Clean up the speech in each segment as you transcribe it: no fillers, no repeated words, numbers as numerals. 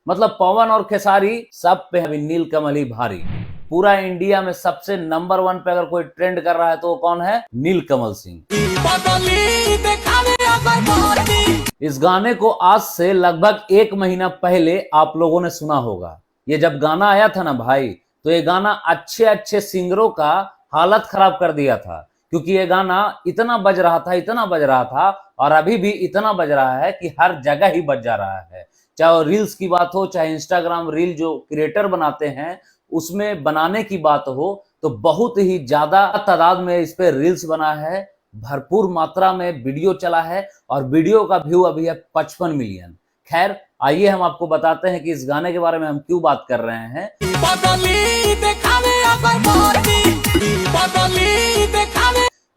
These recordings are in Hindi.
मतलब पवन और खेसारी सब पे अभी नीलकमल ही भारी। पूरा इंडिया में सबसे नंबर 1 पे अगर कोई ट्रेंड कर रहा है तो वो कौन है? नीलकमल सिंह। इस गाने को आज से लगभग 1 महीना पहले आप लोगों ने सुना होगा। ये जब गाना आया था ना भाई, तो ये गाना अच्छे अच्छे सिंगरों का हालत खराब कर दिया था, क्योंकि ये गाना इतना बज रहा था और अभी भी इतना बज रहा है कि हर जगह ही बज जा रहा है। चाहे वो रील्स की बात हो, चाहे इंस्टाग्राम रील जो क्रिएटर बनाते हैं उसमें बनाने की बात हो, तो बहुत ही ज्यादा तादाद में इस पे रील्स बना है, भरपूर मात्रा में वीडियो चला है और वीडियो का व्यू अभी है 55 मिलियन। खैर आइए हम आपको बताते हैं कि इस गाने के बारे में हम क्यों बात कर रहे हैं।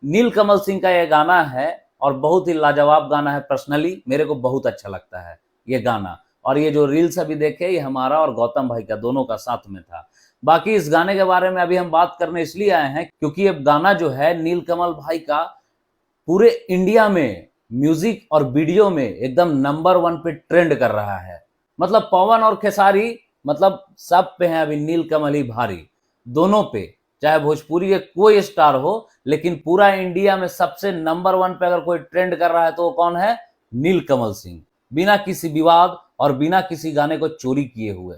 नीलकमल सिंह का यह गाना है और बहुत ही लाजवाब गाना है। पर्सनली मेरे को बहुत अच्छा लगता है ये गाना, और ये जो रील्स अभी देखे ये हमारा और गौतम भाई का दोनों का साथ में था। बाकी इस गाने के बारे में अभी हम बात करने इसलिए आए हैं क्योंकि ये गाना जो है नीलकमल भाई का पूरे इंडिया में म्यूजिक और वीडियो में एकदम नंबर 1 पे ट्रेंड कर रहा है। मतलब पवन और खेसारी मतलब सब पे हैं अभी नीलकमल ही भारी, दोनों पे, चाहे भोजपुरी के कोई स्टार हो, लेकिन पूरा इंडिया में सबसे नंबर 1 पे अगर कोई ट्रेंड कर रहा है तो वो कौन है? नीलकमल सिंह। बिना किसी विवाद और बिना किसी गाने को चोरी किए हुए।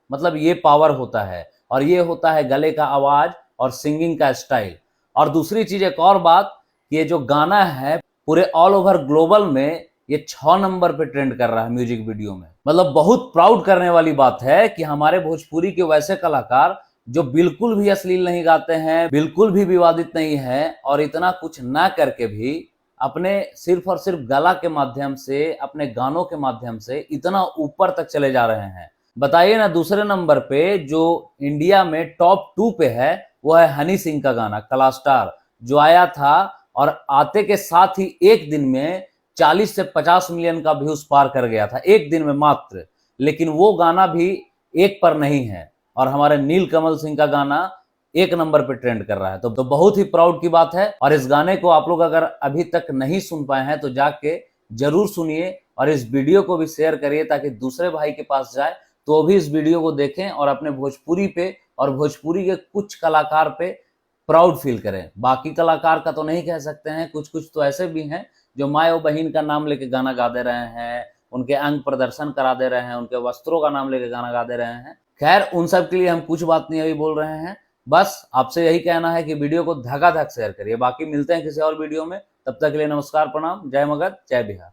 मतलब ये पावर होता है, और ये होता है गले का आवाज और सिंगिंग का स्टाइल। और दूसरी चीज एक और बात, ये जो गाना है पूरे ऑल ओवर ग्लोबल में ये 6 नंबर पे ट्रेंड कर रहा है म्यूजिक वीडियो में। मतलब बहुत प्राउड करने वाली बात है कि हमारे भोजपुरी के वैसे कलाकार जो बिल्कुल भी अश्लील नहीं गाते हैं, बिल्कुल भी विवादित नहीं है, और इतना कुछ ना करके भी अपने सिर्फ और सिर्फ गला के माध्यम से, अपने गानों के माध्यम से इतना ऊपर तक चले जा रहे हैं। बताइए ना, दूसरे नंबर पे जो इंडिया में टॉप 2 पे है वो है हनी सिंह का गाना क्लास्टार, जो आया था और आते के साथ ही एक दिन में 40 से 50 मिलियन का व्यूज पार कर गया था, एक दिन में मात्र। लेकिन वो गाना भी 1 पर नहीं है और हमारे नीलकमल सिंह का गाना 1 नंबर पे ट्रेंड कर रहा है। तो बहुत ही प्राउड की बात है। और इस गाने को आप लोग अगर अभी तक नहीं सुन पाए हैं तो जाके जरूर सुनिए और इस वीडियो को भी शेयर करिए ताकि दूसरे भाई के पास जाए तो वो भी इस वीडियो को देखें और अपने भोजपुरी पे और भोजपुरी के कुछ कलाकार पे प्राउड फील करें। बाकी कलाकार का तो नहीं कह सकते हैं, कुछ कुछ तो ऐसे भी हैं जो माँ और बहन का नाम लेके गाना गा दे रहे हैं, उनके अंग प्रदर्शन करा दे रहे हैं, उनके वस्त्रों का नाम लेके गाना गा दे रहे हैं। खैर उन सब के लिए हम कुछ बात नहीं अभी बोल रहे हैं, बस आपसे यही कहना है कि वीडियो को धकाधक शेयर करिए। बाकी मिलते हैं किसी और वीडियो में, तब तक के लिए नमस्कार, प्रणाम, जय मगध, जय बिहार।